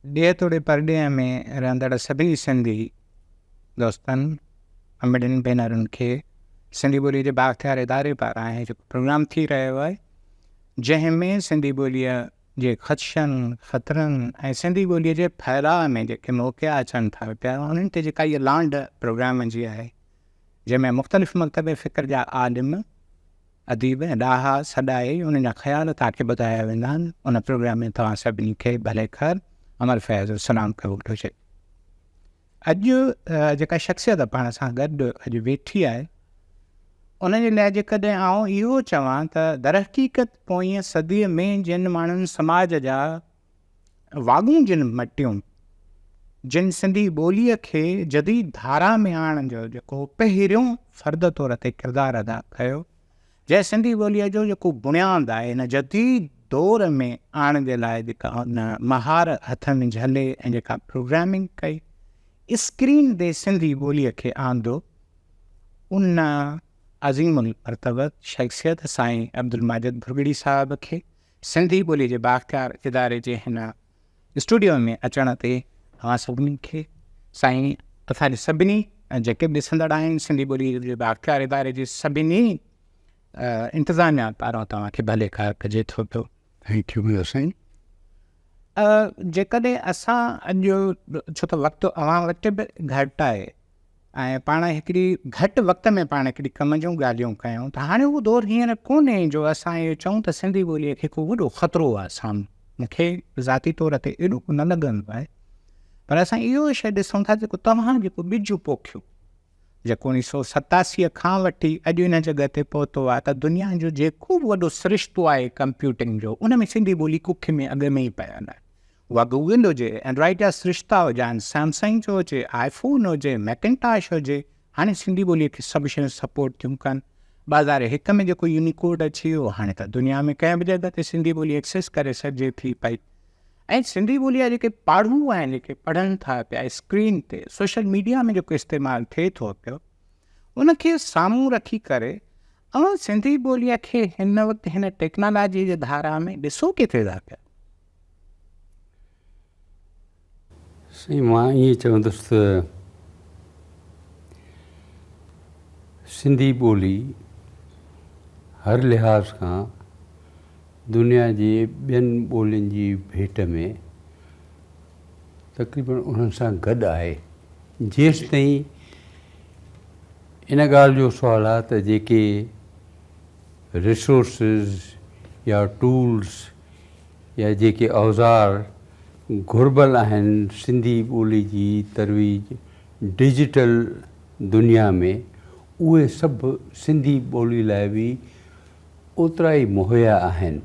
ॾे तोड़े परॾे में रहंदड़ सभिनी सिंधी दोस्तनि अमिड़नि भेनरुनि खे सिंधी ॿोलीअ जे बाख़्तियार इदारे पारां जेको प्रोग्राम थी रहियो आहे जंहिंमें सिंधी ॿोलीअ जे ख़दशनि ख़तरनि ऐं सिंधी ॿोलीअ जे फहिलाउ में जेके मौक़िया अचनि था पिया उन्हनि ते जेका इहा लांड प्रोग्राम जी आहे जंहिंमें मुख़्तलिफ़ मकतब फ़िक्र जा आलिम अदीब ऐं ॾाहा सॾाए उन्हनि जा ख़्याल तव्हांखे ॿुधाया वेंदा आहिनि। उन प्रोग्राम में तव्हां सभिनी खे भले ख़ैर अमर फैज़ सलाम क़बूल हुजे। अॼु जेका शख़्सियत पाण सां गॾु अॼु वेठी आहे उन जे लाइ जेकॾहिं आउं इहो चवां त दरहक़ीक़त पोईं सदीअ में जिन माण्हुनि समाज जा वाॻूं जिन मटियूं जिन सिंधी ॿोलीअ खे जदीद धारा में आणण जो जेको पहिरियों फ़र्द तौर ते किरदारु अदा कयो, जंहिं सिंधी ॿोलीअ जो जेको बुनियादु आहे हिन जदीद दौर में आणण जे लाइ जेका उन महार हथ में झले ऐं जेका प्रोग्रामिंग कई स्क्रीन ते सिंधी ॿोलीअ खे आंदो उन अज़ीमुल मर्तबत शख़्सियत साईं अब्दुल माजिद भुरगड़ी साहिब खे सिंधी ॿोलीअ जे बाख़्तियार इदारे जे हिन स्टूडियो में अचण ते तव्हां सभिनी खे साईं असांजे सभिनी जेके बि ॾिसंदड़ आहिनि सिंधी ॿोलीअ जे बाख़्तियार इदारे जे सभिनी इंतिज़ामिया पारां तव्हांखे भले ख़ैर कजे थो पियो। थैंक यू साईं। जेकॾहिं असां अॼु छो त वक़्तु अवां वटि बि घटि आहे ऐं पाण हिकिड़ी घटि वक़्त में पाण हिकिड़ी कम जूं ॻाल्हियूं कयूं त हाणे उहो दौरु हींअर कोन्हे जो असां इहो चऊं त सिंधी ॿोलीअ खे को वॾो ख़तरो आहे साम्हूं। मूंखे ज़ाती तौर ते एॾो न लॻंदो आहे पर असां इहो शइ ॾिसूं था जेको तव्हां जेको ॿिज पोखियो जेको 1987 खां वठी अॼु इन जॻह ते पहुतो आहे त दुनिया जो जेको बि वॾो सिरिश्तो आहे कंप्यूटिंग जो उन में सिंधी ॿोली कुख में अॻ में ई पियल आहे। उहा गूगल हुजे एंड्रॉइड जा सिरिश्ता हुजनि सैमसंग जो हुजे आईफोन हुजे मैकिनटॉश हुजे हाणे सिंधी ॿोलीअ खे सभु शयूं सपोर्ट थियूं कनि। बाज़ार हिक में जेको यूनिकोड अची वियो हाणे त दुनिया में कंहिं बि जॻह ते सिंधी ॿोली एक्सेस करे सघिजे थी पई ऐं सिंधी ॿोलीअ जेके पाढ़ू आहिनि जेके पढ़नि था पिया स्क्रीन ते सोशल मीडिया में जेको इस्तेमालु थिए थो पियो उनखे साम्हूं रखी करे ऐं सिंधी ॿोलीअ खे हिन वक़्तु हिन टेक्नोलॉजी जे धारा में ॾिसो किथे था पिया। साईं मां ईअं चवंदुसि त सिंधी ॿोली हर लिहाज़ खां दुनिया जी ॿियनि ॿोलियुनि जी भेट में तक़रीबन उन्हनि सां गॾु आहे। जेसि ताईं इन ॻाल्हि जो सुवालु आहे त जेके रिसोर्सिस या टूल्स या जेके औज़ार घुर्बल आहिनि सिंधी ॿोली जी तरवीज डिजिटल दुनिया में उहे सभु सिंधी ॿोली लाइ बि ओतिरा ई मुहैया आहिनि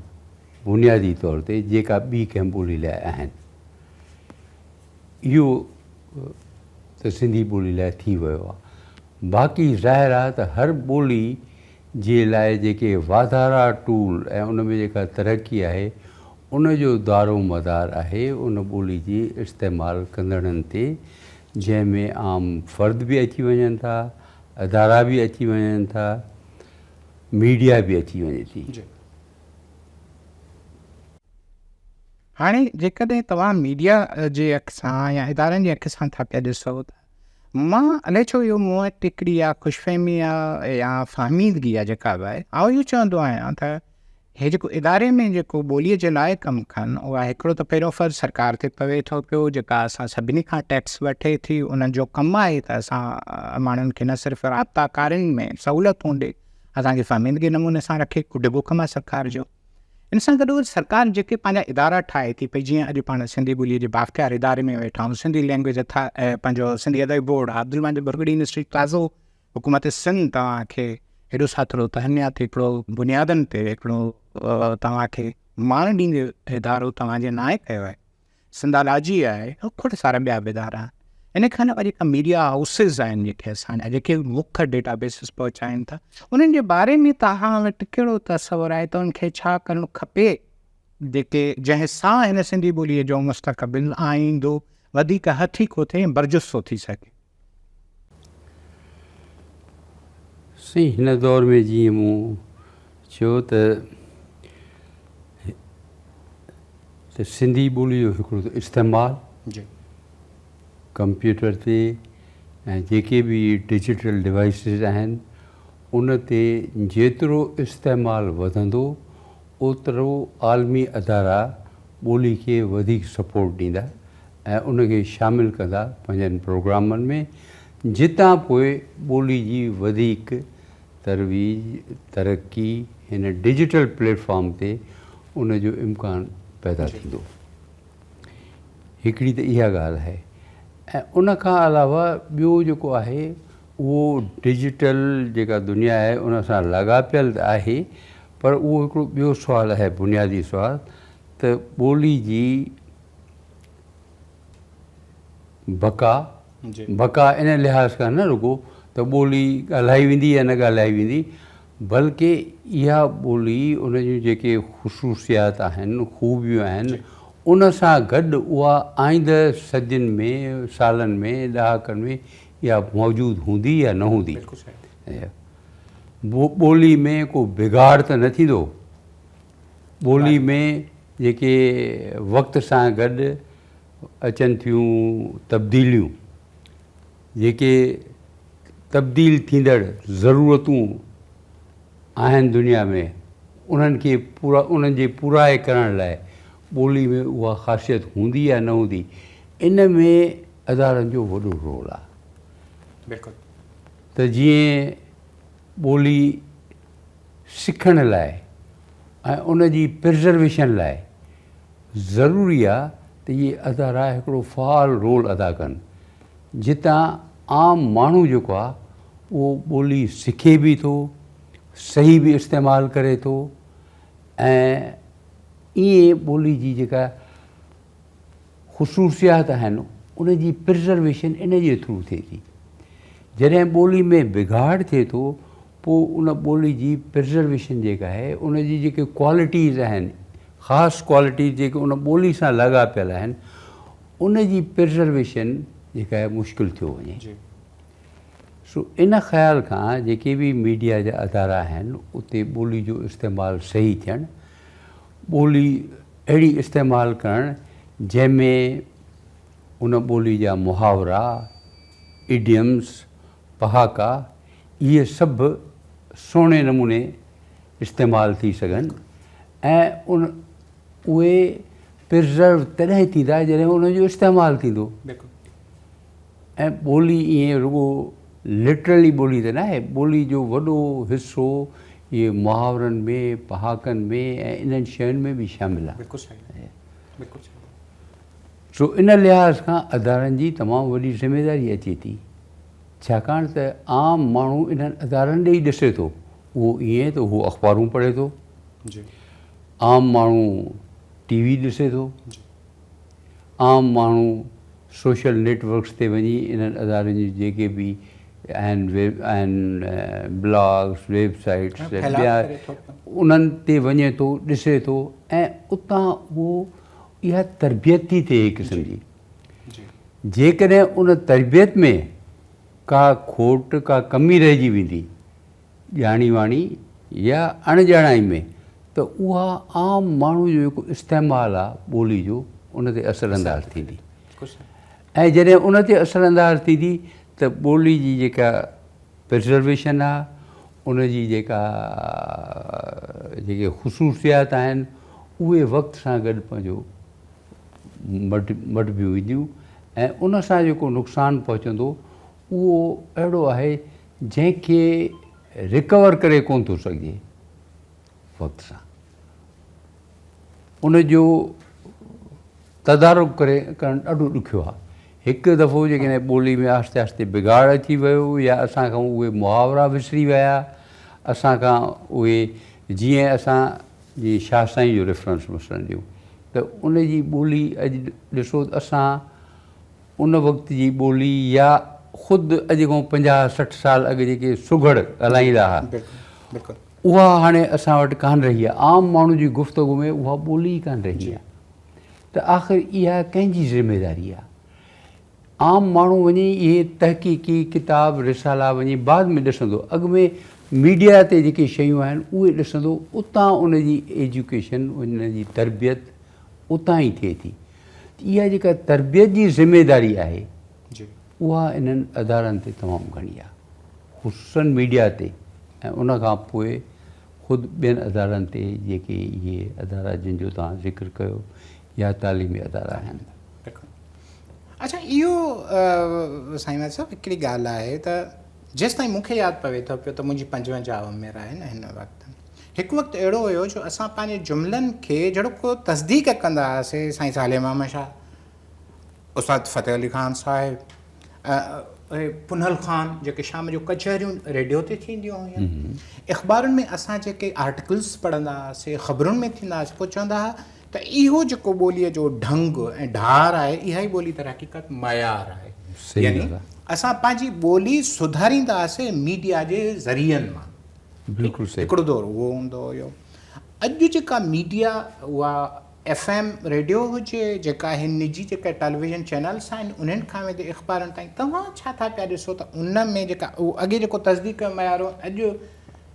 बुनियादी तौर ते जेका ॿी कंहिं ॿोली लाइ आहिनि। इहो त सिंधी ॿोली लाइ थी वियो आहे। बाक़ी ज़ाहिर आहे त हर ॿोली जे लाइ जेके वाधारा टूल ऐं उन में जेका तरक़ी आहे उन जो दारो मदार आहे उन ॿोली जी इस्तेमालु कंदड़नि ते जंहिंमें आम फ़र्द बि अची वञनि था अदारा बि अची वञनि था मीडिया बि अची वञे थी। हाणे जेकॾहिं तव्हां मीडिया जे अख सां या इदारनि जे अख सां था पिया ॾिसो त मां अलाए छो इहो मूं वटि हिकिड़ी या ख़ुशफ़हमी आहे या फ़हमीदगी आहे जेका बि आहे आउं इहो चवंदो आहियां त हे जेको इदारे में जेको ॿोलीअ जे लाइ कमु कनि उहा हिकिड़ो त पहिरियों फ़र्ज़ु सरकार ते पवे थो पियो जेका असां सभिनी खां टैक्स वठे थी उन्हनि जो कमु आहे त असां माण्हुनि खे न सिर्फ़ु राब्ताकारियुनि में सहूलियतूं ॾे असांखे फ़हमीदगी नमूने सां रखे ॾिघो कमु आहे सरकार जो। इन सां गॾोगॾु सरकार जेके पंहिंजा इदारा ठाहे थी पई जीअं अॼु पाण सिंधी ॿोलीअ जे बाख़्तियार इदारे में वेठा आहियूं सिंधी लैंग्वेज पंहिंजो सिंधी अदबी बोर्ड आहे अब्दुल माजिद भुरगड़ी यूनिवर्सिटी ताज़ो हुकूमत सिंध तव्हांखे हेॾो साथरो तहनियात हिकिड़ो बुनियादनि ते हिकिड़ो तव्हांखे मान ॾींदे इदारो तव्हांजे नाहे कयो आहे। सिंधालाजी आहे खोड़ सारा ॿिया बि इदारा इन खां अलावा जेका मीडिया हाउसिस आहिनि जेके असांजा जेके मुख्य डेटाबेसिस पहुचाइनि था उन्हनि जे बारे में तव्हां वटि कहिड़ो तसवुरु आहे त उनखे छा करणु खपे जेके जंहिंसां हिन सिंधी ॿोलीअ जो मुस्तक़बिल आईंदो वधीक हथीको थिए बरजुस्तो थी सघे। साईं हिन दौर में जीअं मूं चयो त सिंधी ॿोली जो हिकिड़ो इस्तेमालु जी कंप्यूटर ते ऐं जेके बि डिजिटल डिवाइसिस आहिनि उन ते जेतिरो इस्तेमालु वधंदो ओतिरो आलमी अदारा ॿोली खे वधीक सपोर्ट ॾींदा ऐं उनखे शामिलु कंदा पंहिंजनि प्रोग्रामनि में, जितां पोइ ॿोली जी वधीक तरक़ी हिन डिजिटल प्लेटफॉर्म ते उन जो इम्कानु पैदा थींदो। हिकिड़ी त इहा ॻाल्हि आहे। ऐं उन खां अलावा ॿियो जेको आहे उहो डिजिटल जेका दुनिया आहे उन सां लाॻापियल त आहे, पर उहो हिकिड़ो ॿियो सुवालु आहे, बुनियादी सुवालु, त ॿोली जी बका इन लिहाज़ खां न रुॻो त ॿोली ॻाल्हाई वेंदी या न ॻाल्हाई वेंदी, बल्कि इहा ॿोली उन जूं जेके ख़ुशूसियात आहिनि, ख़ूबियूं आहिनि, उन सां गॾु उहा आईंदह सदियुनि में, सालनि में, ॾहाकनि में इहा मौजूदु हूंदी या न हूंदी। ॿोली में को बिगाड़ त न थींदो। ॿोली में जेके वक़्त सां गॾु अचनि थियूं तब्दीलियूं, जेके तब्दील थींदड़ ज़रूरतूं आहिनि दुनिया में, उन्हनि खे उन्हनि जे पूराए करण लाइ ॿोली में उहा ख़ासियत हूंदी या न हूंदी, इन में अदारनि जो वॾो रोल आहे। बिल्कुलु। त जीअं ॿोली सिखण लाइ ऐं उन जी प्रिज़र्वेशन लाइ ज़रूरी आहे त इहे अदारा हिकिड़ो फ़ाल रोल अदा कनि, जितां आम माण्हू जेको आहे उहो ॿोली सिखे बि थो, सही बि इस्तेमालु करे थो, ऐं ईअं ॿोली जी जेका ख़ुशूसियात आहिनि उन जी प्रिज़र्वेशन इन जे थ्रू थिए थी। जॾहिं ॿोली में बिगाड़ थिए थो, पोइ उन ॿोली जी प्रिज़र्वेशन जेका आहे, उन जी जेके क्वालिटीज़ आहिनि, ख़ासि क्वालिटीज़ जेके उन ॿोली सां लाॻापियल आहिनि, उन जी प्रिज़र्वेशन जेका आहे मुश्किल थियो वञे। सो इन ख़्याल खां जेके बि मीडिया जा अदारा आहिनि उते ॿोली जो इस्तेमालु सही थियणु, ॿोली अहिड़ी इस्तेमालु करणु जंहिंमें उन ॿोली जा मुहावरा, इडियम्स, पहाका, इहे सभु सुहिणे नमूने इस्तेमालु थी सघनि, ऐं उहे प्रिज़र्व तॾहिं थींदा जॾहिं उनजो इस्तेमालु थींदो। ऐं ॿोली ईअं रुॻो लिटरली ॿोली त न आहे, ॿोली जो वॾो हिसो इहे मुहावरनि में, पहाकनि में ऐं इन्हनि शयुनि में बि शामिलु आहे। सो इन लिहाज़ खां अदारनि जी तमामु वॾी ज़िमेदारी अचे थी, छाकाणि त आम माण्हू इन्हनि अदारनि ॾे ई ॾिसे थो। उहो ईअं त उहो अख़बारूं पढ़े थो, आम माण्हू टीवी ॾिसे थो, आम माण्हू सोशल नेटवर्क्स ते वञी इन्हनि अदारनि जी जेके बि आहिनि ब्लॉग्स, वेबसाइट्स, ॿिया उन्हनि ते वञे थो, ॾिसे थो, ऐं उतां उहो इहा तरबियत थी थिए हिकु क़िस्म जी। जेकॾहिं उन तरबियत में का खोट, का कमी रहिजी वेंदी ॼाणी वाणी या अणॼाणाई में, त उहा आम माण्हू जो जेको इस्तेमालु आहे ॿोली जो उन ते असरअंदाज़ थींदी। ऐं जॾहिं उन ते असरअंदाज़ थींदी त ॿोली जी जेका प्रिज़र्वेशन आहे, उन जी जेके ख़ुशूसियात आहिनि, उहे वक़्त सां गॾु पंहिंजो मटिबियूं वेंदियूं, ऐं उन सां जेको नुक़सानु पहुचंदो उहो अहिड़ो आहे जंहिंखे रिकवर करे कोन थो सघिजे वक़्त सां। उन जो तदारुक करणु ॾाढो ॾुखियो आहे। हिकु दफ़ो जेकॾहिं ॿोली में आहिस्ते आहिस्ते बिगाड़ अची वियो या असांखां उहे मुहावरा विसरी विया, असांखां उहे जीअं असां जीअं शाह साईं जो रेफरेंस मसइलनि ॾियूं त उन जी ॿोली अॼु ॾिसो त असां उन वक़्त जी ॿोली या ख़ुदि अॼु खां 50-60 साल अॻु जेके सुघड़ ॻाल्हाईंदा हुआ, उहा हाणे असां वटि कान रही आहे। आम माण्हू जी गुफ़्तगू में उहा ॿोली ई कान रही आहे। त आख़िर इहा कंहिंजी ज़िमेदारी आहे? आम माण्हू वञी इहे तहक़ीक़ी किताब रिसाला वञी बाद में ॾिसंदो, अॻु में मीडिया ते जेके शयूं आहिनि उहे ॾिसंदो, उतां उन जी एजुकेशन, उन जी तरबियत उतां ई थिए थी। इहा जेका तरबियत जी ज़िमेदारी आहे जी उहा इन्हनि अदारनि ते तमामु घणी आहे, ख़ुसूसन मीडिया ते, ऐं उन खां पोइ ख़ुदि ॿियनि अदारनि ते जेके इहे अदारा जिन जो तव्हां ज़िक्र कयो या तालीमी अदारा आहिनि। अच्छा, इहो साईं साहिबु हिकिड़ी ॻाल्हि आहे त जेसिताईं मूंखे यादि पवे थो पियो त मुंहिंजी 55 उमिरि आहे न हिन वक़्तु, हिकु वक़्तु अहिड़ो हुयो जो असां पंहिंजे जुमिलनि खे जहिड़ो को तस्दीक कंदा हुआसीं, साईं साले इमाम शाह, उस्ताद फ़तेह अली ख़ान साहिबु, पुनल ख़ान, जेके शाम जो कचहरियूं रेडियो ते थींदियूं हुयूं, अख़बारुनि में असां जेके आर्टिकल्स पढ़ंदा हुआसीं, ख़बरुनि में थींदा हुआसीं, पोइ चवंदा हुआ त इहो जेको ॿोलीअ जो ढंग ऐं ढार आहे, इहा ई ॿोली तर हक़ीक़त मयार आहे। यानी असां पंहिंजी ॿोली सुधारींदा हुआसीं मीडिया जे ज़रियनि मां। बिल्कुलु सही। हिकिड़ो दौरु उहो हूंदो हुयो। अॼु जेका मीडिया, उहा FM रेडियो हुजे, जेका हिन निजी जेका टेलीविज़न चैनल्स आहिनि, उन्हनि खां वेंदे अख़बारनि ताईं, तव्हां छा था पिया ॾिसो त उन में जेका उहो अॻे जेको तस्दीक मयार हो, अॼु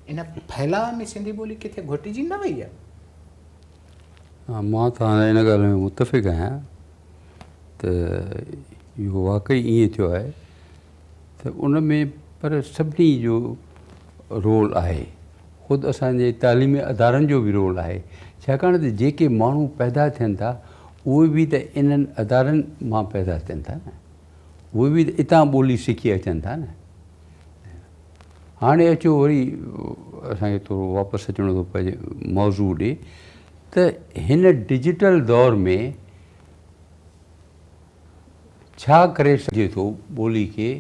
इन फैलाव में सिंधी ॿोली किथे घटिजी न वई आहे? मां तव्हां इन ॻाल्हि में मुतफ़िक़ आहियां त इहो वाक़ई ईअं थियो आहे त उन में पर सभिनी जो रोल आहे, ख़ुदि असांजे तालीमी अदारनि जो बि रोल आहे, छाकाणि त जेके माण्हू पैदा थियनि था उहे बि त इन्हनि अदारनि मां पैदा थियनि था न, उहे बि त इतां ॿोली सिखी अचनि था न। हाणे अचो वरी असांखे थोरो वापसि अचिणो थो पए मौज़ू ॾे त हिन डिजिटल दौर में छा करे सघे थो ॿोली खे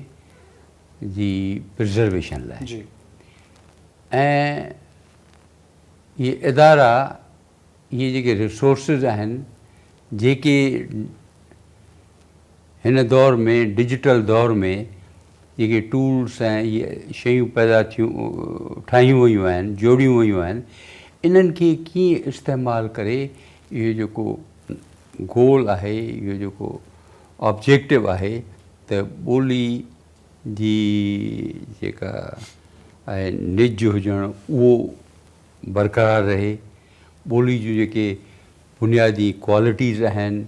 जी प्रिज़र्वेशन लाइ। जी। ऐं इहे इदारा, इहे जेके रिसोर्सिस आहिनि जेके हिन दौर में, डिजिटल दौर में जेके टूल्स ऐं इहे शयूं पैदा थियूं, ठाहियूं वयूं आहिनि, जोड़ियूं वयूं आहिनि, इन्हनि खे कीअं इस्तेमालु करे इहो जेको गोल आहे, इहो जेको ऑब्जेक्टिव आहे त ॿोली जी जेका आहे निज हुजणु उहो बरक़रार रहे, ॿोली जूं जेके बुनियादी क्वालिटीज़ आहिनि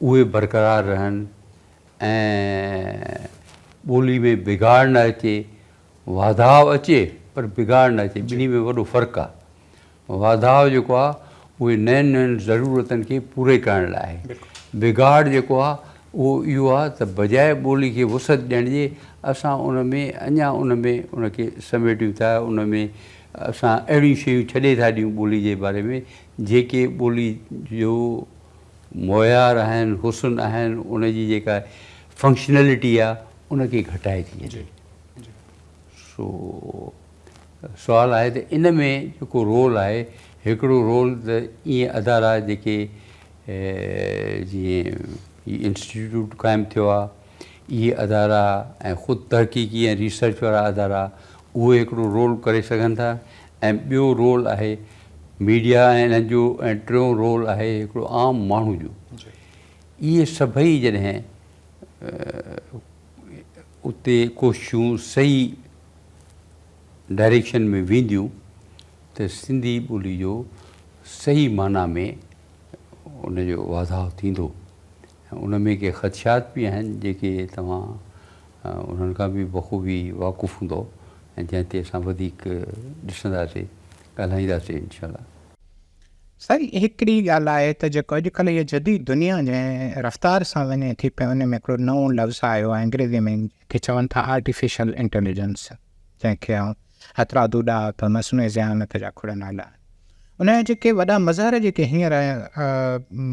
उहे बरक़रार रहनि, ऐं ॿोली में बिगाड़ न अचे, वाधाव अचे पर बिगाड़ न अचे, ॿिन्ही में वॾो फ़र्क़ु आहे। वाधाव जेको आहे उहे नयुनि नयुनि ज़रूरतनि खे पूरे करण लाइ आहे, बिगाड़ जेको आहे उहो इहो आहे त बजाए ॿोली खे वुसत ॾियण जे असां उन में अञा उन में उनखे समेटियूं था, उन में असां अहिड़ियूं शयूं छॾे था ॾियूं ॿोली जे बारे में जेके ॿोली जो मुयार आहिनि, हुस्न आहिनि, उनजी जेका फंक्शनैलिटी आहे उनखे घटाए थी वञे। सो सुवालु आहे त इन में जेको रोल आहे, हिकिड़ो रोल त ईअं अदारा जेके जीअं इंस्टीट्यूट क़ाइमु थियो आहे, इहे अदारा ऐं ख़ुदि तहक़ीक़ी ऐं रिसर्च वारा अदारा, उहे हिकिड़ो रोल करे सघनि था। ऐं ॿियो रोल आहे मीडिया ऐं इन्हनि जो, ऐं टियों रोल आहे हिकिड़ो आम माण्हू जो। इहे सभई जॾहिं उते कोशिशूं सही डायरेक्शन में वेंदियूं त सिंधी ॿोली जो सही माना में उनजो वाधाव थींदो। उन में के ख़दशात बि आहिनि जेके तव्हां उन्हनि खां बि बख़ूबी वाक़ुफ़ु हूंदो ऐं जंहिं ते असां वधीक ॾिसंदासीं, ॻाल्हाईंदासीं इनशाला। साईं, हिकिड़ी ॻाल्हि आहे त जेको अॼुकल्ह इहा जदीद दुनिया जंहिं रफ़्तार सां वञे थी पियो, उन में हिकिड़ो नओं लफ़्ज़ आयो आहे अंग्रेज़ी में, जंहिंखे चवनि था आर्टिफिशियल इंटेलिजेंस, जंहिंखे हथरादूॾा त मसनूई ज़हानत जा खोड़ नाला। उनजा जेके वॾा मज़हर जेके हींअर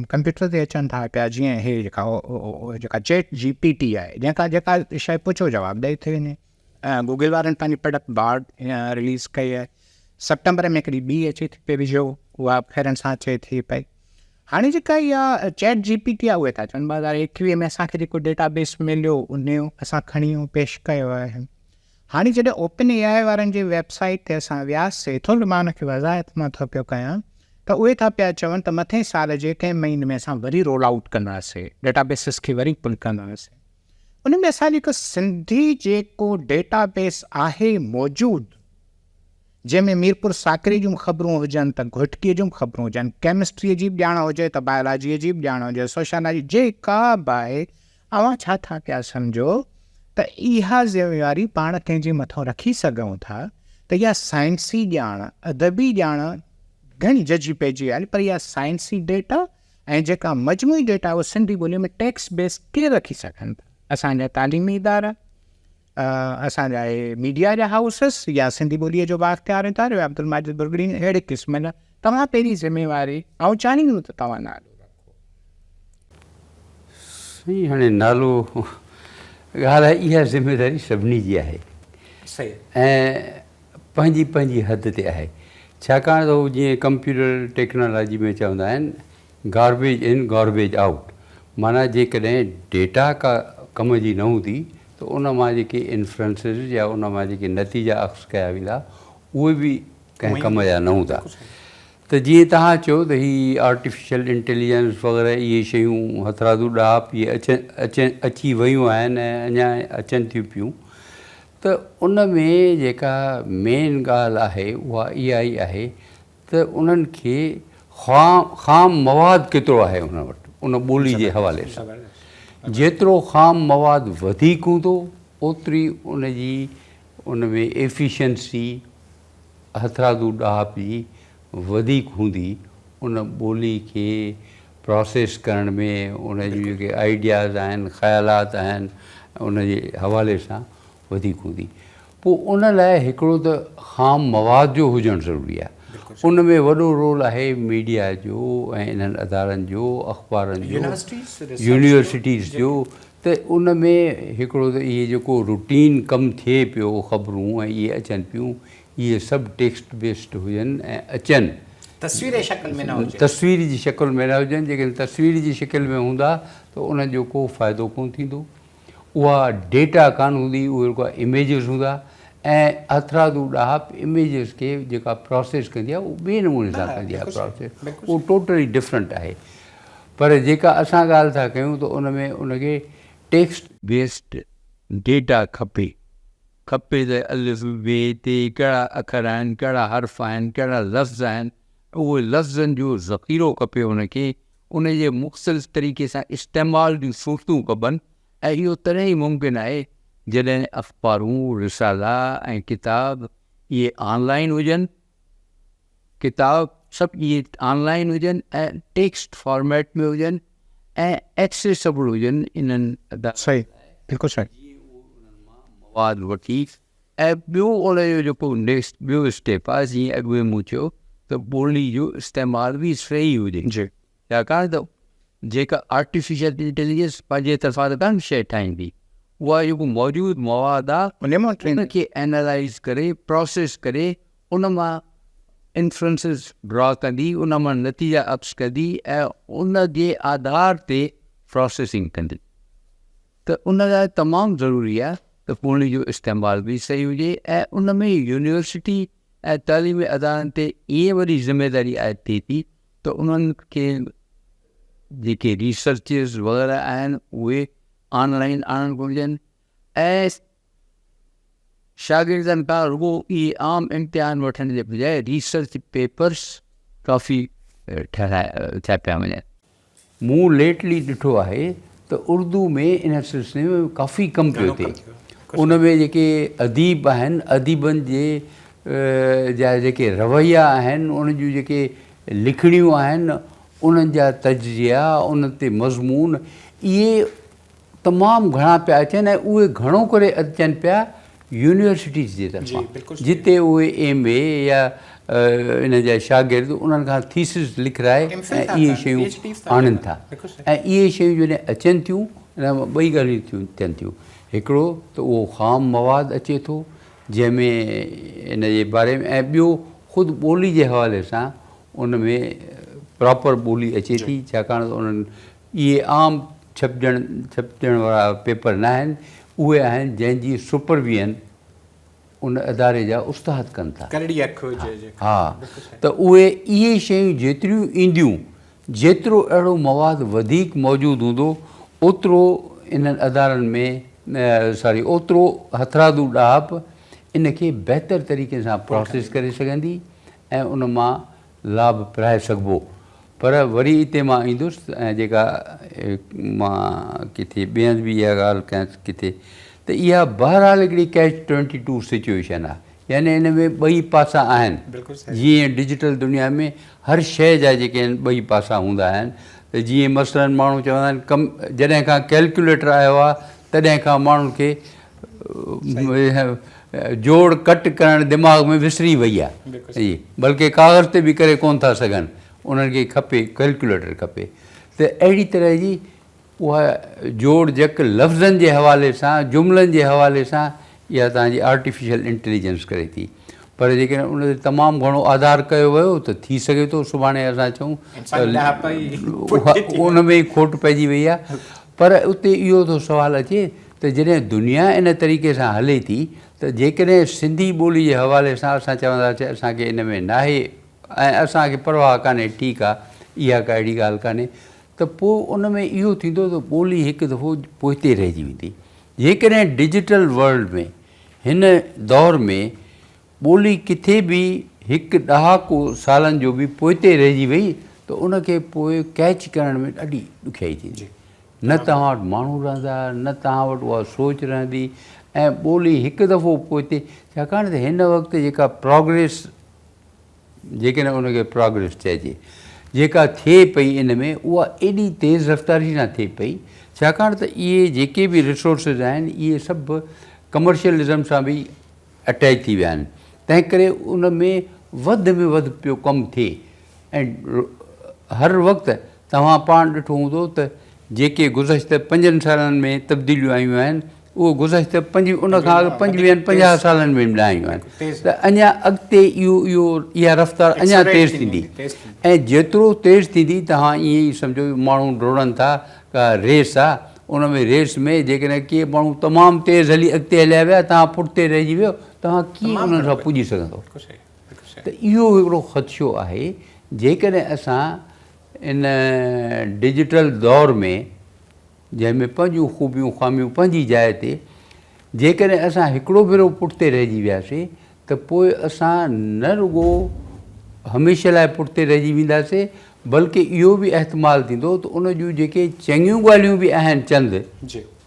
कंप्यूटर ते अचनि था पिया, जीअं इहे जेका चैट GPT आहे, जंहिंखां जेका शइ पुछो जवाबु ॾेई थी वञे। गूगल वारनि पंहिंजी प्रोडक्ट बार्ड रिलीज़ कई आहे, सेप्टेंबर में हिकिड़ी ॿी अचे थी पई विझो, उहा फेरनि सां अचे थी पई। हाणे जेका इहा चैट GPT आहे, उहे था चवनि 2021 में असांखे जेको डेटाबेस मिलियो उन असां खणी पेश कयो आहे। हाणे जॾहिं ओपन AI वारनि जी वेबसाइट ते असां वियासीं, थोरो मां हुनखे वज़ाहत मां थो पियो कयां, त उहे था पिया चवनि त मथे साल जे कंहिं महीने में असां वरी रोल आउट कंदासीं, डेटाबेसिस खे वरी पुल कंदासीं। उन में असांजी हिकु सिंधी जेको डेटाबेस आहे मौजूदु, जंहिंमें मीरपुर साकरी जूं ख़बरूं हुजनि त घोटकीअ जूं ख़बरूं हुजनि, केमिस्ट्रीअ जी बि ॼाण हुजे त बायोलॉजीअ जी बि ॼाण हुजे, सोशियोलॉजी जेका बि आहे, अवां छा था पिया सम्झो त इहा ज़िम्मेवारी पाण कंहिंजे मथां रखी सघूं था त इहा साइंसी ॼाण, अदबी ॼाण घणी जजी पइजी आहे, पर इहा साइंसी डेटा ऐं जेका मजमूई डेटा उहा सिंधी ॿोलीअ में टेक्स्ट बेस केरु रखी सघनि था? असांजा तालीमी इदारा, असांजा मीडिया जा हाउसिस, या सिंधी ॿोलीअ जो बाख़्तियार इदारो अब्दुल माजिद बुरगड़ी, अहिड़े क़िस्म जा। तव्हां पहिरीं ज़िम्मेवारी ऐं चाहींदुमि त तव्हां नालो रखो। सही, हाणे नालो ॻाल्हि आहे, इहा ज़िम्मेदारी सभिनी जी आहे सही, ऐं पंहिंजी पंहिंजी हद ते आहे। छाकाणि त हू जीअं कंप्यूटर टेक्नोलॉजी में चवंदा आहिनि, गार्बेज इन गार्बेज आउट, माना जेकॾहिं डेटा का कम जी न हूंदी त उन मां जेके इन्फ्लुएंसिस या उन मां जेके नतीजा अक्स कया वेंदा उहे बि कंहिं कम जा न हूंदा। त जीअं तव्हां चयो त हीअ आर्टिफिशियल इंटेलिजेंस वग़ैरह इहे शयूं हथरादू ॾाप इहे अची वियूं आहिनि ऐं अञा अचनि थियूं पियूं, त उन में जेका मेन ॻाल्हि आहे उहा इहा ई आहे त उन्हनि खे ख़ाम मवाद केतिरो आहे उन वटि, उन ॿोली जे हवाले सां। जेतिरो ख़ाम मवाद वधीक हूंदो ओतिरी उन में एफिशिएंसी, हथरादू ॾाप जी वधीक हूंदी, उन ॿोली खे प्रोसेस करण में उन जूं जेके आइडियाज़ आहिनि, ख़्यालात आहिनि, उन जे हवाले सां वधीक हूंदी। पोइ उन लाइ हिकिड़ो त ख़ाम मवाद जो हुजणु ज़रूरी आहे। उन में वॾो रोल आहे मीडिया जो ऐं इन्हनि अदारनि जो, अख़बारनि जो, यूनिवर्सिटीज़ जो। त उन में हिकिड़ो त इहे जेको रूटीन कमु थिए पियो, ख़बरूं ऐं इहे अचनि पियूं, इहे सभु टेक्स्ट बेस्ड हुजनि ऐं अचनि, तस्वीर शक्ल में न हुजे, तस्वीर जी शिकिल में न हुजनि। जेकॾहिं तस्वीर जी शिकिल में हूंदा त उन जो को फ़ाइदो कोन थींदो। उहा डेटा कान हूंदी, उहे रुॻा इमेजिस हूंदा, ऐं हथरादू ॾाप इमेजिस खे जेका प्रोसेस कंदी आहे उहो ॿिए नमूने सां कंदी आहे प्रोसेस, उहो टोटली डिफरेंट आहे। पर जेका असां ॻाल्हि था कयूं त उन में उनखे टेक्स्ट बेस्ड डेटा खपे त अलिफ़ बे ते कहिड़ा अखर आहिनि, कहिड़ा हर्फ़ आहिनि, कहिड़ा लफ़्ज़ आहिनि, उहे लफ़्ज़नि जो ज़ख़ीरो खपे उनखे, उन जे मुख़्तलिफ़ तरीक़े सां इस्तेमाल जूं सूरतूं खपनि। ऐं इहो तॾहिं ई मुमकिन आहे जॾहिं अख़बारूं, रिसाला ऐं किताब इहे ऑनलाइन हुजनि, किताब सभु इहे ऑनलाइन हुजनि ऐं टेक्स्ट फॉर्मेट में हुजनि ऐं एक्सेसिबल हुजनि इन्हनि। सही, बिल्कुलु सही। मवाद वठी ऐं ॿियो उन जो जेको नेक्स्ट ॿियो स्टेप आहे, जीअं अॻु में मूं चयो त ॿोली जो इस्तेमाल बि सही हुजे। छाकाणि त जेका आर्टिफिशियल इंटेलिजेंस पंहिंजे तरफ़ां त कान शइ ठाहींदी, उहा जेको मौजूदु मवाद आहे उनखे एनालाइज़ करे, प्रोसेस करे, उन मां इन्फ्लुएंसिस ड्रॉ कंदी, उन मां नतीजा अक्स कंदी ऐं उन जे आधार ते प्रोसेसिंग कंदी। त उन लाइ तमामु ज़रूरी आहे त ॿोली जो इस्तेमाल बि सही हुजे। ऐं उन में यूनिवर्सिटी ऐं तइलीमी अदारनि ते ईअं वॾी ज़िम्मेदारी आहे थिए थी त उन्हनि खे जेके रिसर्चिस वग़ैरह आहिनि उहे ऑनलाइन आणणु घुरिजनि ऐं शागिर्दनि खां रुॻो इहे आम इम्तिहान वठण जे बजाए रिसर्च पेपर्स काफ़ी छापिया वञनि। मूं लेटली ॾिठो आहे त उर्दू में इन सिलसिले में काफ़ी कमु पियो थिए। उन में जेके अदीब आहिनि, अदीबनि जे जा जेके रवैया आहिनि, उन जूं जेके लिखणियूं आहिनि, उन्हनि जा तजिया, उन ते मज़मून, इहे तमामु घणा पिया अचनि ऐं उहे घणो करे अचनि पिया यूनिवर्सिटीज़ जे तरफ़ां, जिते उहे MA या इन जा शागिर्द उन्हनि खां थीसिस लिखाए ऐं इहे शयूं आणनि था। ऐं इहे शयूं जॾहिं अचनि थियूं, इन मां ॿई ॻाल्हियूं थियनि थियूं। हिकिड़ो त उहो ख़ाम मवाद अचे थो जंहिंमें इन जे बारे में, ऐं ॿियो ख़ुदि ॿोली जे हवाले सां उन में प्रॉपर ॿोली अचे थी। छाकाणि त उन्हनि इहे आम छपजण वारा पेपर न आहिनि, उहे आहिनि जंहिंजी सुपरविजन उन अदारे जा उस्ताद कनि था। हा, त उहे इहे शयूं जेतिरियूं ईंदियूं, जेतिरो अहिड़ो मवाद वधीक मौजूदु हूंदो, ओतिरो इन्हनि अदारनि में ओतिरो हथरादू ॾाप इन खे बहितर तरीक़े सां प्रोसेस करे सघंदी ऐं उन मां लाभ पिराए सघिबो। पर वरी हिते मां ईंदुसि ऐं जेका मां किथे ॿिए हंधि बि इहा ॻाल्हि कयां किथे त इहा बहरहाल हिकिड़ी कैच-22 सिचुएशन आहे, यानी हिन में ॿई पासा आहिनि। जीअं डिजिटल दुनिया में हर शइ जा जेके आहिनि ॿई पासा हूंदा आहिनि, त जीअं मसइलनि माण्हू चवंदा आहिनि जॾहिं खां कैलकुलेटर आयो आहे तॾहिं खां माण्हुनि खे जोड़ कट करणु दिमाग़ में विसरी वई आहे जी, बल्कि कागज़ ते बि करे कोन था सघनि, उन्हनि खे खपे कैलकुलेटर खपे। त अहिड़ी तरह जी उहा जोड़ जक लफ़्ज़नि जे हवाले सां, जुमिलनि जे हवाले सां इहा तव्हांजी आर्टिफिशियल इंटेलिजेंस करे थी। पर जेकॾहिं उन ते तमामु घणो आधार कयो वियो त थी सघे थो सुभाणे असां चऊं उन में ई खोट पइजी वई आहे। पर उते इहो थो सुवालु अचे त जॾहिं दुनिया इन तरीक़े सां हले थी त जेकॾहिं सिंधी ॿोली जे हवाले सां असां चवंदासीं असांखे इन में नाहे ऐं असांखे परवाह कान्हे, ठीकु आहे, इहा का अहिड़ी ॻाल्हि कान्हे, त पोइ उन में इहो थींदो त ॿोली हिकु दफ़ो पोइते रहिजी वेंदी। जेकॾहिं डिजिटल वर्ल्ड में हिन दौर में ॿोली किथे बि हिकु ॾहाको सालनि जो बि पोइते रहिजी वई त उनखे पोइ कैच करण में ॾाढी ॾुखियाई थींदी। न तव्हां वटि माण्हू रहंदा, न तव्हां वटि उहा सोच रहंदी ऐं ॿोली हिकु दफ़ो पोइते, छाकाणि त हिन वक़्तु जेका प्रोग्रेस, जेकॾहिं उनखे प्रोग्रेस चइजे, जेका थिए पई इन में उहा एॾी तेज़ रफ़्तारी सां थिए पई, छाकाणि त इहे जेके बि रिसोर्सिस आहिनि इहे सभु कमर्शियलिज़म सां बि अटैच थी विया आहिनि। तंहिं करे उन में वधि पियो कमु थिए ऐं हर वक़्तु तव्हां पाण ॾिठो हूंदो त जेके गुज़िश्ते 5 सालनि में तब्दीलियूं आयूं आहिनि उहो गुज़िश्ते उन खां 50 सालनि में आयूं आहिनि। त अञा अॻिते इहा रफ़्तार अञा तेज़ थींदी ऐं जेतिरो तेज़ थींदी तव्हां ईअं ई सम्झो माण्हू डोड़नि था, का रेस आहे, उन में रेस में जेकॾहिं के माण्हू तमामु तेज़ हली अॻिते हलिया विया, तव्हां पुठिते रहिजी वियो, तव्हां कीअं उन्हनि सां पुॼी सघंदो? त इहो हिकिड़ो ख़दशो आहे। जेकॾहिं असां इन डिजिटल दौर में जंहिंमें पंहिंजूं ख़ूबियूं ख़ामियूं पंहिंजी जाइ ते, जेकॾहिं असां हिकिड़ो भेरो पुठिते रहिजी वियासीं त पोइ असां न रुॻो हमेशह लाइ पुठिते रहिजी वेंदासीं, बल्कि इहो बि एहतमाल थींदो त उन जूं जेके चङियूं ॻाल्हियूं बि आहिनि चंद,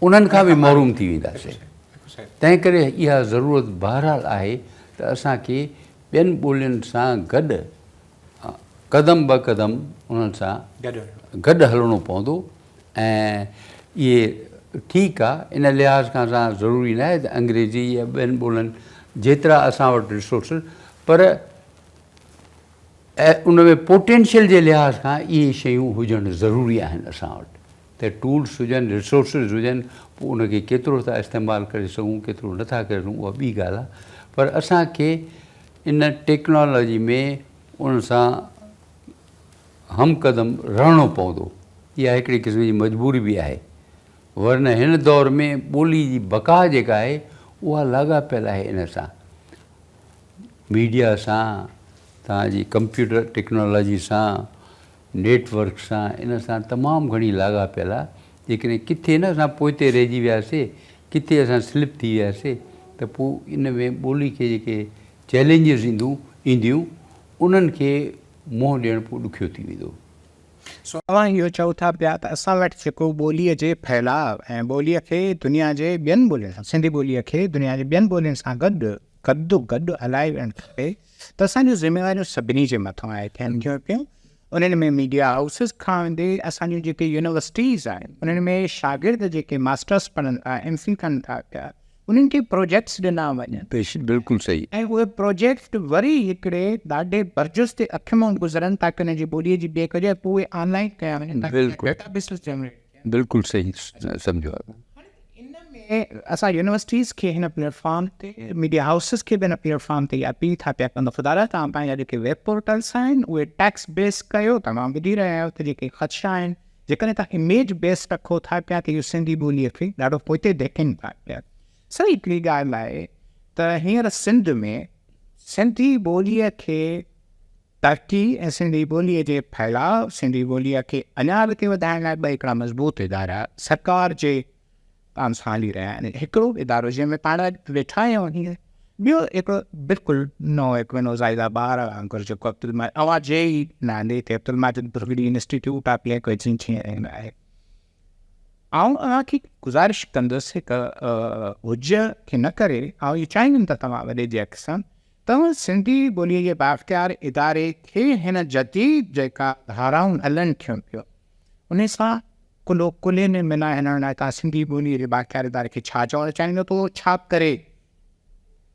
उन्हनि खां बि महरूम थी वेंदासीं। तंहिं करे इहा ज़रूरत बहरहाल आहे त असांखे ॿियनि ॿोलियुनि सां गॾु क़दम ब क़दम उन्हनि सां गॾु हलणो पवंदो। ऐं इहे ठीकु आहे, इन लिहाज़ खां असां ज़रूरी न आहे त अंग्रेज़ी या ॿियनि ॿोलियुनि जेतिरा असां वटि रिसोर्सिस, पर उन में पोटेंशियल जे लिहाज़ खां इहे शयूं हुजणु ज़रूरी आहिनि असां वटि। त टूल्स हुजनि, रिसोर्सिस हुजनि, पोइ उनखे केतिरो था इस्तेमालु करे सघूं, केतिरो नथा करे सघूं, उहा ॿी ॻाल्हि आहे। पर असांखे इन टेक्नोलॉजी में उन सां हमक़दम रहणो पवंदो। इहा हिकिड़ी क़िस्म जी मजबूरी बि आहे, वरन हिन दौर में ॿोली जी बका जेका आहे उहा लाॻापियल आहे इन सां, मीडिया सां, तव्हांजी कंप्यूटर टेक्नोलॉजी सां, नेटवर्क सां, इन सां तमामु घणी लाॻापियल आहे। जेकॾहिं किथे न असां पोइते रहिजी वियासीं, किथे असां स्लिप थी वियासीं, त पोइ इन में ॿोली खे जेके चैलेंजिस ईंदियूं उन्हनि खे मुंहुं ॾियणु पोइ ॾुखियो थी वेंदो। तव्हां इहो चओ था पिया त असां वटि जेको ॿोलीअ जे फैलाव ऐं ॿोलीअ खे दुनिया जे ॿियनि ॿोलियुनि सां, सिंधी ॿोलीअ खे दुनिया जे ॿियनि ॿोलियुनि सां गॾु हलाए वेणु खपे, त असांजूं ज़िम्मेवारियूं सभिनी जे मथां आहे थियनि पियूं। उन्हनि में मीडिया हाउसिस खां वेंदे असांजूं जेके यूनिवर्सिटीज़ आहिनि उन्हनि में शागिर्द जेके मास्टर्स पढ़नि था, MPhil कनि था पिया, उन्हनि खे प्रोजेक्ट्स ॾिना वञनि। बिल्कुलु सही। ऐं उहे प्रोजेक्ट वरी हिकिड़े ॾाढे बर्जुस ते अखि मां गुज़रनि ताकी हुनजी ॿोलीअ जी ॿिए कजे, पोइ उहे ऑनलाइन कया वञनि। बिल्कुलु सही सम्झो। इन में असां यूनिवर्सिटीज़ खे हिन प्लेटफॉर्म ते, मीडिया हाउसिस खे बि हिन प्लेटफॉर्म ते अपील था पिया कनि, ख़ुदा तव्हां पंहिंजा जेके वेब पोर्टल्स आहिनि उहे टैक्स बेस कयो। तव्हां ॿुधी रहिया आहियो त जेके ख़दशा आहिनि, जेकॾहिं तव्हां इमेज बेस रखो था पिया त इहो सिंधी ॿोलीअ खे ॾाढो पोइते देखनि था पिया। सही हिकिड़ी ॻाल्हि आहे त हींअर सिंध में सिंधी ॿोलीअ खे तरक़ी ऐं सिंधी ॿोलीअ जे फैलाव, सिंधी ॿोलीअ खे अञा अॻिते वधाइण लाइ ॿ हिकिड़ा मज़बूत इदारा सरकार जे पाण सां हली रहिया आहिनि। हिकिड़ो इदारो जंहिंमें पाण वेठा आहियूं हींअर, ॿियो हिकिड़ो बिल्कुलु नओं हिकु नओ ज़ाइदा ॿार वांगुरु जेको अब्दुल माजिद अवां जे ई नाले ते Abdul Majid Bhurgri institute of language engineering आहे। आउं तव्हांखे गुज़ारिश कंदुसि हिकु हुज खे न करे ऐं इहो चाहींदुमि त तव्हां वॾे जे हक़ सां तव्हां सिंधी ॿोलीअ जे बाइख़्तियार इदारे खे हिन जदीद जेका धाराऊं हलनि थियूं पियूं उन सां कुले में मिलाए हिन लाइ तव्हां सिंधी ॿोलीअ जे बाइख़्तियार इदारे खे छा चवणु चाहींदो त उहो छा करे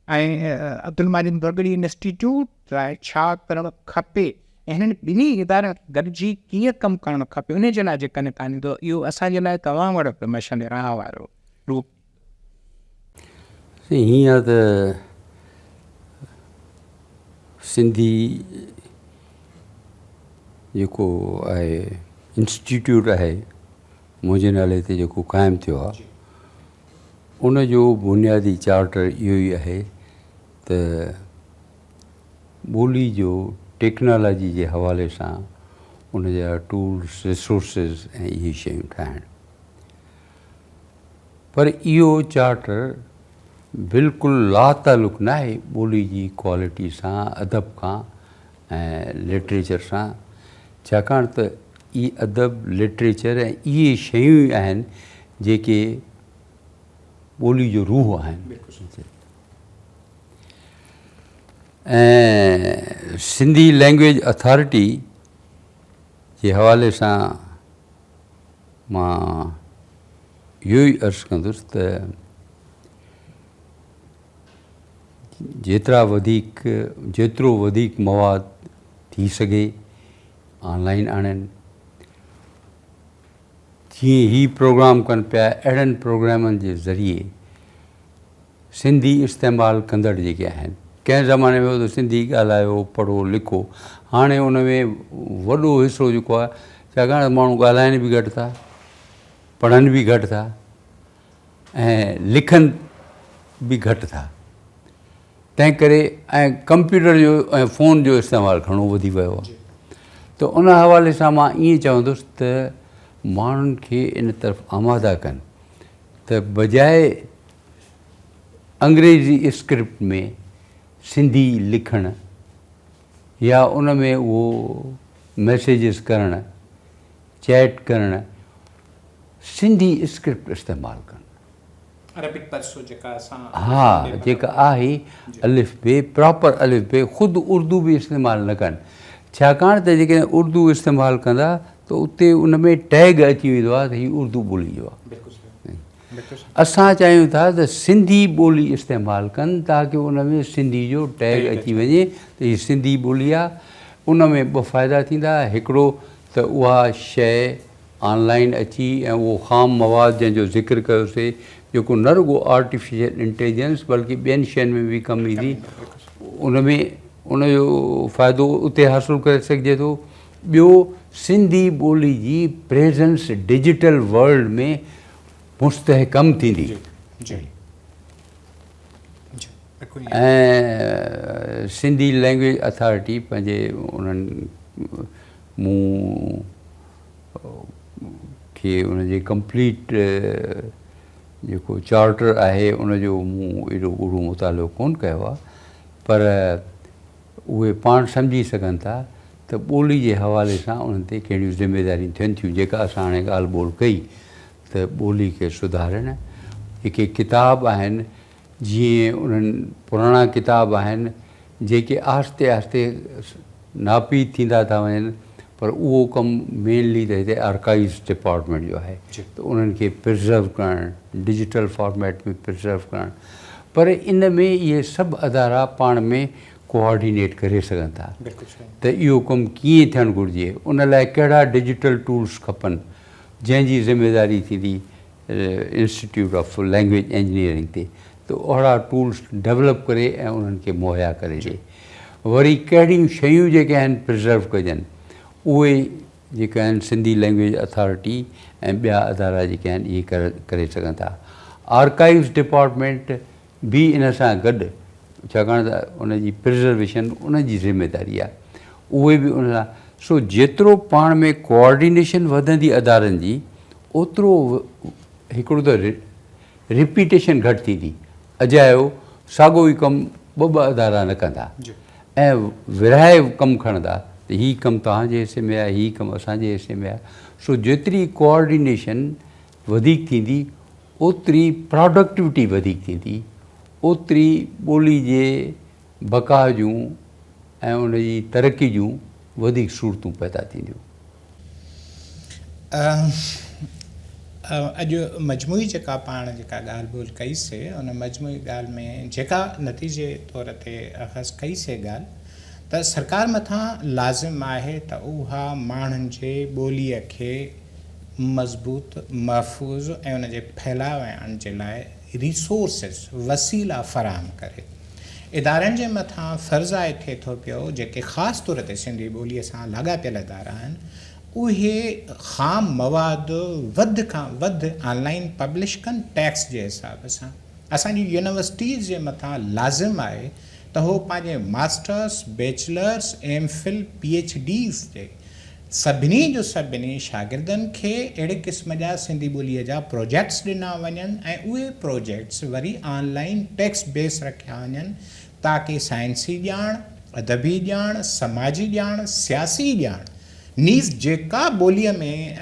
ऐं अब्दुल माजिद बुरगड़ी इंस्टीट्यूट लाइ छा करणु खपे ऐं हिननि ॿिन्ही इदारनि गॾिजी कीअं कमु करणु खपे उन जे लाइ जेकॾहिं तव्हां इहो असांजे लाइ तव्हां वटि मशल रहा वारो रूप हीअं त सिंधी जेको आहे इंस्टीट्यूट आहे मुंहिंजे नाले ते जेको क़ाइमु थियो आहे उनजो बुनियादी चार्टर इहो ई आहे त ॿोली जो टेक्नोलॉजी जे हवाले सां उन जा टूल्स रिसोर्सिस ऐं इहे शयूं ठाहिण। पर इहो चार्टर बिल्कुलु लातालुक़ न आहे ॿोली जी क्वालिटी सां अदब खां ऐं लिटरेचर सां छाकाणि त इहे अदब लिटरेचर ऐं इहे शयूं ई आहिनि जेके ॿोली जो रूह आहिनि। ऐं सिंधी लैंग्वेज अथॉरिटी जे हवाले सां मां इहो ई अर्ज़ु कंदुसि त जेतिरो वधीक मवाद थी सघे ऑनलाइन आणनि। जीअं ही प्रोग्राम कनि पिया अहिड़नि प्रोग्रामनि जे ज़रिए सिंधी इस्तेमालु कंदड़ जेके आहिनि कंहिं ज़माने में हो त सिंधी ॻाल्हायो पढ़ो लिखो हाणे उन में वॾो हिसो जेको आहे छाकाणि त माण्हू ॻाल्हाइनि बि घटि था पढ़नि बि घटि था ऐं लिखनि बि घटि था तंहिं करे ऐं कंप्यूटर जो ऐं फ़ोन जो इस्तेमालु घणो वधी वियो आहे। त उन हवाले सां मां ईअं चवंदुसि त माण्हुनि खे इन तरफ़ आमादा कनि त बजाए अंग्रेज़ी स्क्रिप्ट में सिंधी लिखणु या उन में उहो मैसेजिस करणु चैट करणु सिंधी स्क्रिप्ट इस्तेमालु कनि। अरबिक परसो जेका असां हा जेका आहे अलिफ बे प्रॉपर अलिफ बे ख़ुदि उर्दू बि इस्तेमालु न कनि छाकाणि त जेकॾहिं उर्दू इस्तेमालु कंदा त उते उन में टैग अची वेंदो आहे त हीअ उर्दू ॿोली जो आहे। असां चाहियूं था त सिंधी ॿोली इस्तेमालु कनि ताकी उन में सिंधी जो टैग अची वञे त हीअ सिंधी ॿोली आहे। उन में ॿ फ़ाइदा थींदा हिकिड़ो त उहा शइ ऑनलाइन अची ऐं उहो ख़ाम मवाद जंहिंजो ज़िक्र कयोसीं जेको न रुॻो आर्टिफिशियल इंटेलिजेंस बल्कि ॿियनि शयुनि में बि कमु ईंदी उन में उनजो फ़ाइदो उते हासिलु करे सघिजे थो। ॿियो सिंधी ॿोली जी प्रेज़ेंस डिजिटल वर्ल्ड में मुस्तहकम थींदी ऐं सिंधी लैंग्वेज अथॉरिटी पंहिंजे उन्हनि मूं खे उनजे कंप्लीट जेको चार्टर आहे उनजो मूं एॾो गूढ़ो मुतालो कोन कयो आहे पर उहे पाण सम्झी सघनि था त ॿोली जे हवाले सां उन्हनि ते कहिड़ियूं ज़िमेदारियूं थियनि थियूं जेका असां हाणे ॻाल्हि ॿोल कई त ॿोली खे सुधारणु जेके किताब आहिनि जीअं उन्हनि पुराणा किताब आहिनि जेके आहिस्ते आहिस्ते नापीद थींदा था वञनि पर उहो कमु मेनली त हिते आर्काइव्स डिपार्टमेंट जो आहे त उन्हनि खे प्रिज़र्व करणु डिजिटल फॉर्मेट में प्रिज़र्व करणु पर इन में इहे सभु अदारा पाण में कोऑर्डिनेट करे सघनि था त इहो कमु कीअं थियणु घुरिजे उन लाइ कहिड़ा डिजिटल टूल्स खपनि जंहिंजी ज़िमेदारी थींदी इंस्टीट्यूट ऑफ लैंग्वेज इंजीनियरिंग ते त ओहिड़ा टूल्स डेवलप करे ऐं उन्हनि खे मुहैया करे ॾिए। वरी कहिड़ियूं शयूं जेके आहिनि प्रिज़र्व कजनि उहे जेके आहिनि सिंधी लैंग्वेज अथॉरिटी ऐं ॿिया अदारा जेके आहिनि इहे करे सघनि था। आर्काइव्स डिपार्टमेंट बि इन सां गॾु छाकाणि त उनजी प्रिज़र्वेशन उनजी ज़िमेदारी आहे उहे बि उन सां सो जेतिरो पाण में कोऑर्डिनेशन वधंदी अदारनि जी ओतिरो हिकिड़ो त रिपीटेशन घटि थींदी अजायो साॻियो ई कमु ॿ अदारा न कंदा ऐं विरहाए कमु खणंदा त हीउ कमु तव्हांजे हिसे में आहे, हीउ कमु असांजे हिसे में आहे। सो जेतिरी कोऑर्डिनेशन वधीक थींदी ओतिरी प्रोडक्टिविटी वधीक थींदी, ओतिरी ॿोली जे बका जूं ऐं उनजी तरक़ी जूं वधीक सूरतूं पैदा थींदियूं। अॼु मजमूई जेका पाण जेका ॻाल्हि ॿोल कईसीं उन मजमूई ॻाल्हि में जेका नतीजे तौर ते अख़ज़ कईसीं ॻाल्हि त सरकार मथां लाज़िम आहे त उहा माण्हुनि जे ॿोलीअ खे मज़बूत महफ़ूज़ ऐं उनजे फैलाइण जे लाइ रिसोर्सिस वसीला फ़राहम करे। इदारनि जे मथां फ़र्ज़ु आहे थिए थो पियो जेके ख़ासि तौर ते सिंधी ॿोलीअ सां लाॻापियल इदारा आहिनि उहे ख़ाम मवाद वधि खां वधि ऑनलाइन पब्लिश कनि टैक्स जे हिसाब सां। असांजी यूनिवर्सिटीज़ जे मथां लाज़िम आहे त हो पंहिंजे मास्टर्स बैचलर्स एमफिल PhDs जे सभिनी जो सभिनी शागिर्दनि खे अहिड़े क़िस्म जा सिंधी ॿोलीअ जा प्रोजेक्ट्स ॾिना वञनि ऐं उहे प्रोजेक्ट्स वरी ऑनलाइन टेक्स्ट बेस रखिया वञनि ताकी साइंसी ॼाण, अदबी ॼाण, समाजी ॼाण, सियासी ॼाण नीज़ जेका ॿोलीअ में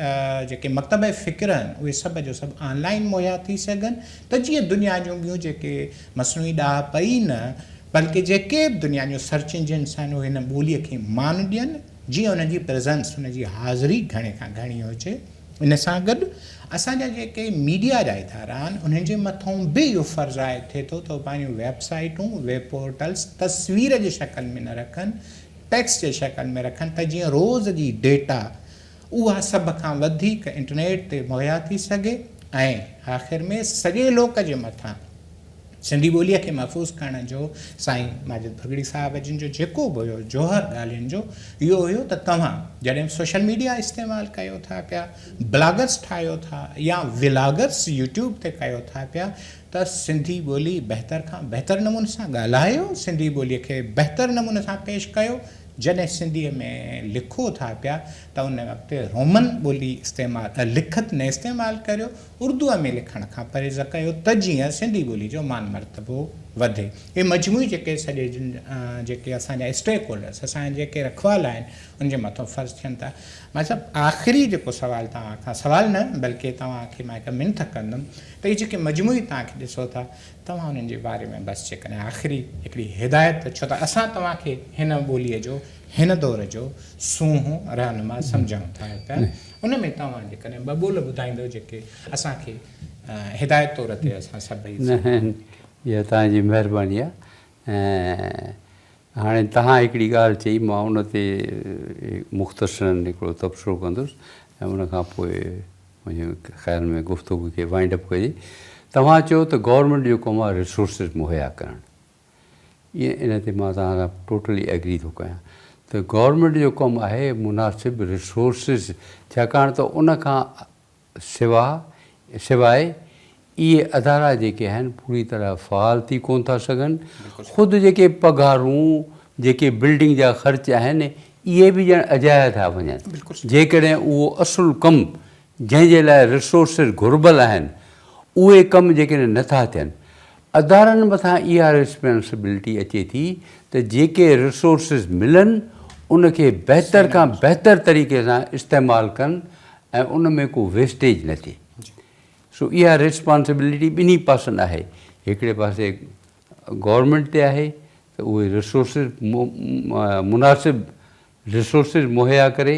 जेके मकतब फ़िक्र आहिनि उहे सभु जो सभु ऑनलाइन मुहैया थी सघनि त जीअं दुनिया जूं ॿियूं जेके मसनूई ॾाह पई न बल्कि जेके बि दुनिया जूं सर्च इंजिन्स आहिनि उहे हिन ॿोलीअ खे मान ॾियनि जीअं उनजी प्रेज़ेंस उनजी हाज़िरी घणे खां घणी हुजे। इन सां गॾु असांजा जेके मीडिया जा इदारा आहिनि उन्हनि जे मथां बि इहो फ़र्ज़ु आहे थिए थो त पंहिंजूं वेबसाइटूं वेब पोर्टल्स तस्वीर जी शक्ल में न रखनि, टेक्स्ट जे शक्ल में रखनि त जीअं रोज़ जी डेटा उहा सभ खां वधीक इंटरनेट ते मुहैया थी सघे ऐं आख़िर में सॼे लोक जे मथां सिंधी ॿोलीअ खे महफ़ूज़ करण जो साईं माजिद भगड़ी साहिब जिन जो जेको बि हुयो जौहर ॻाल्हियुनि जो इहो हुयो त तव्हां जॾहिं सोशल मीडिया इस्तेमालु कयो था पिया, ब्लॉगर्स ठाहियो था या व्लॉगर्स यूट्यूब ते कयो था पिया त सिंधी ॿोली बहितर खां बहितर नमूने सां ॻाल्हायो, सिंधी ॿोलीअ खे बहितर नमूने सां पेश कयो। जॾहिं सिंधीअ में लिखो था पिया त उन वक़्तु रोमन ॿोली इस्तेमालु लिखत न इस्तेमालु करियो, उर्दूअ में लिखण खां परहेज़ कयो त जीअं सिंधी ॿोली जो मान मर्तबो वधे। इहे मजमूई जेके सॼे जेके असांजा स्टेक होल्डर्स असांजा जेके रखवाल आहिनि उनजे मथां फ़र्ज़ु थियनि था। मतिलबु आख़िरी जेको सुवालु तव्हां खां सुवालु न बल्कि तव्हांखे मां हिकु मिनथ कंदुमि त इहे जेके मजमूई तव्हांखे ॾिसो था तव्हां उन्हनि जे बारे में बसि जेकॾहिं आख़िरी हिकिड़ी हिदायत छो त असां तव्हांखे हिन ॿोलीअ जो हिन दौर जो सूंहं रहनुमा सम्झूं था पिया उन में तव्हां जेकॾहिं ॿ ॿोल ॿुधाईंदो जेके असांखे हिदायत तौर ते असां सभई इहा तव्हांजी महिरबानी आहे। ऐं हाणे तव्हां हिकिड़ी ॻाल्हि चई मां उन ते मुख़्तसरन हिकिड़ो तबसरो कंदुसि ऐं उनखां पोइ मुंहिंजे ख़्याल में गुफ़्तगू खे वाइंड अप कजे। तव्हां चयो त गवर्नमेंट जो कमु आहे रिसोर्सिस मुहैया करणु, ईअं इन ते मां तव्हां सां टोटली एग्री थो कयां त गवर्नमेंट जो कमु आहे मुनासिबु रिसोर्सिस, छाकाणि त उनखां सवाइ इहे अदारा जेके आहिनि पूरी तरह फ़ाल थी कोन था सघनि। ख़ुदि जेके पघारूं जेके बिल्डिंग जा ख़र्च आहिनि इहे बि ॼण अजाया था वञनि जेकॾहिं उहो असुलु कमु जंहिंजे लाइ रिसोर्सिस घुर्बल आहिनि उहे कमु जेकॾहिं नथा थियनि। अदारनि मथां इहा रिस्पॉन्सिबिलिटी अचे थी त जेके रिसोर्सिस मिलनि उनखे बहितर खां बहितर तरीक़े सां इस्तेमालु कनि ऐं उन में को वेस्टेज न थिए। सो इहा रिस्पॉन्सिबिलिटी ॿिन्ही पासनि आहे, हिकिड़े पासे गवर्नमेंट ते आहे त उहे रिसोर्सिस मुनासिबु रिसोर्सिस मुहैया करे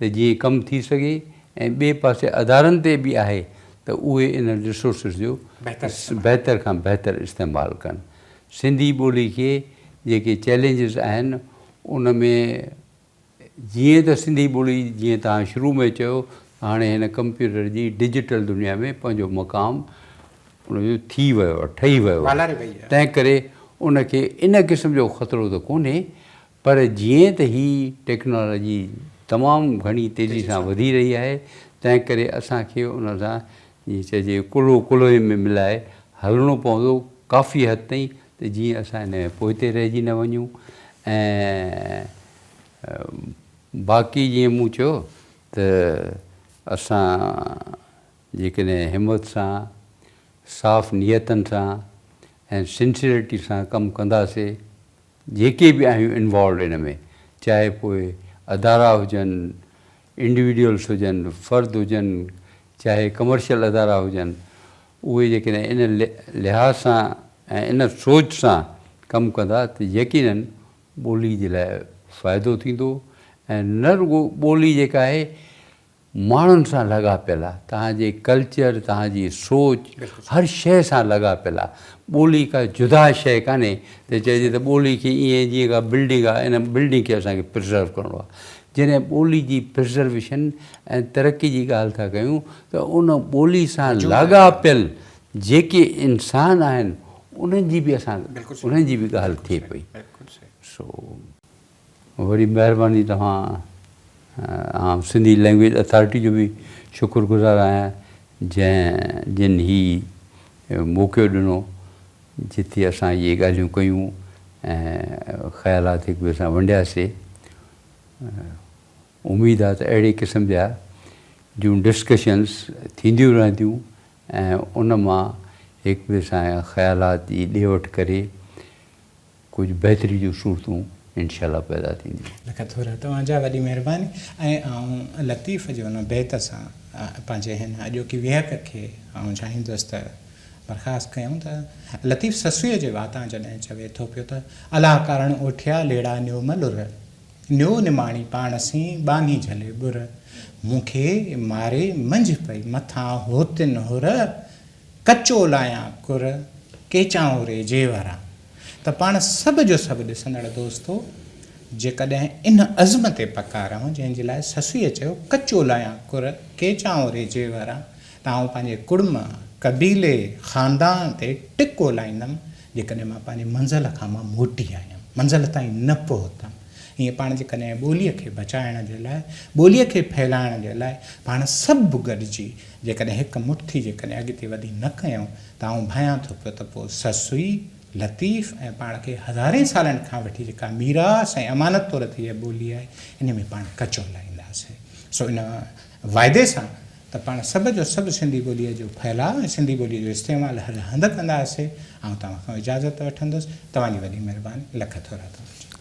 त जीअं कमु थी सघे ऐं ॿिए पासे अदारनि ते बि आहे त उहे इन रिसोर्सिस जो बहितर खां बहितर इस्तेमालु कनि। सिंधी ॿोली खे जेके चैलेंजिस आहिनि उन में जीअं त सिंधी ॿोली जीअं तव्हां शुरू में चयो हाणे हिन कंप्यूटर जी डिजिटल दुनिया में पंहिंजो मक़ाम उनजो थी वियो आहे, ठही वियो आहे, तंहिं करे उनखे इन क़िस्म जो ख़तरो त कोन्हे। पर जीअं त हीअ टेक्नोलॉजी तमामु घणी तेज़ी सां वधी रही आहे तंहिं करे असांखे उन सां जीअं चइजे कुल्हो में मिलाए हलणो पवंदो काफ़ी हद ताईं त जीअं असां हिन में पोइते रहिजी न वञूं। ऐं बाक़ी जीअं मूं चयो त असां जेकॾहिं हिमत सां साफ़ नियतनि सां ऐं सिंसियरिटी सां कमु कंदासीं जेके बि आहियूं इन्वॉल्व इन में, चाहे पोइ अदारा हुजनि, इंडिविजुअल्स हुजनि, फ़र्द हुजनि, चाहे कमर्शियल अदारा हुजनि, उहे जेकॾहिं इन लिहाज़ सां ऐं इन सोच सां कमु कंदा त यकीननि ॿोली जे लाइ फ़ाइदो थींदो। ऐं न रुगो ॿोली जेका आहे माण्हुनि सां लॻापियल आहे, तव्हांजे कल्चर, तव्हांजी सोच, हर शइ सां लॻापियल आहे। ॿोली का जुदा शइ कान्हे त चइजे त ॿोली खे ईअं जीअं का बिल्डिंग आहे, इन बिल्डिंग खे असांखे प्रिज़र्व करिणो आहे। जॾहिं ॿोली जी प्रिज़र्वेशन ऐं तरक़ी जी ॻाल्हि था कयूं त उन ॿोली सां लॻापियल जेके इंसान आहिनि उन्हनि जी बि उन्हनि जी बि ॻाल्हि थिए पई। सो वरी महिरबानी तव्हां आउं सिंधी लैंग्वेज अथॉरिटी जो बि शुक्रगुज़ार आहियां जिन ही मौक़ो ॾिनो जिते असां इहे ॻाल्हियूं कयूं ऐं ख़्यालात हिक ॿिए सां वंडियासीं। उमेदु आहे त अहिड़े क़िस्म जा जूं डिस्कशन्स थींदियूं रहंदियूं ऐं उन मां हिक ॿिए सां ख़्यालात जी ॾे वठि करे कुझु बहितरी जूं सूरतूं इंशाअल्लाह पैदा थींदियूं। लख थोरा तव्हांजा वॾी महिरबानी। ऐं आउं लतीफ़ जो हुन बैत सां पंहिंजे हिन अॼोकी विहक खे आउं चाहींदुसि त बर्ख़ास्त कयूं त लतीफ़ ससुअ जे वाता जॾहिं चवे थो पियो त अला कारण ओठिया लेड़ा न्यो मलुर, न्यो निमाणी पाण सी बानी झले बुर, मूंखे मारे मंझि पई मथां होतिन हुर, कचो लायां कुर केचां रे जेवरा। त पाण सभ जो सभु ॾिसंदड़ दोस्तो जेकॾहिं इन अज़म ते पका रहूं जंहिंजे लाइ ससुअ चयो कचो लायां कुर केचां रे जेवरा, त आउं पंहिंजे कुड़म, कबीले, ख़ानदान ते टिको लाईंदुमि जेकॾहिं मां पंहिंजे मंज़िल खां मां मोटी आहियां, मंज़िल ताईं न पहुतमि। हीअं पाण जेकॾहिं ॿोलीअ खे बचाइण जे लाइ, ॿोलीअ खे फैलाइण जे लाइ पाण सभु गॾिजी जेकॾहिं हिकु मुट्ठी जेकॾहिं अॻिते वधी न कयूं त आउं भायां थो पियो त पोइ ससुई, लतीफ़ ऐं पाण खे हज़ारे सालनि खां वठी जेका मीरास ऐं अमानत तौर ते इहा ॿोली आहे इन में पाण कचो लाहींदासीं। सो इन वाइदे सां त पाण सभ जो सभु सिंधी ॿोलीअ जो फैलाउ ऐं सिंधी ॿोलीअ जो इस्तेमालु हर हंधि कंदासीं। ऐं तव्हां खां इजाज़त वठंदुसि। तव्हांजी वॾी महिरबानी। लख थोरा तव्हांजा।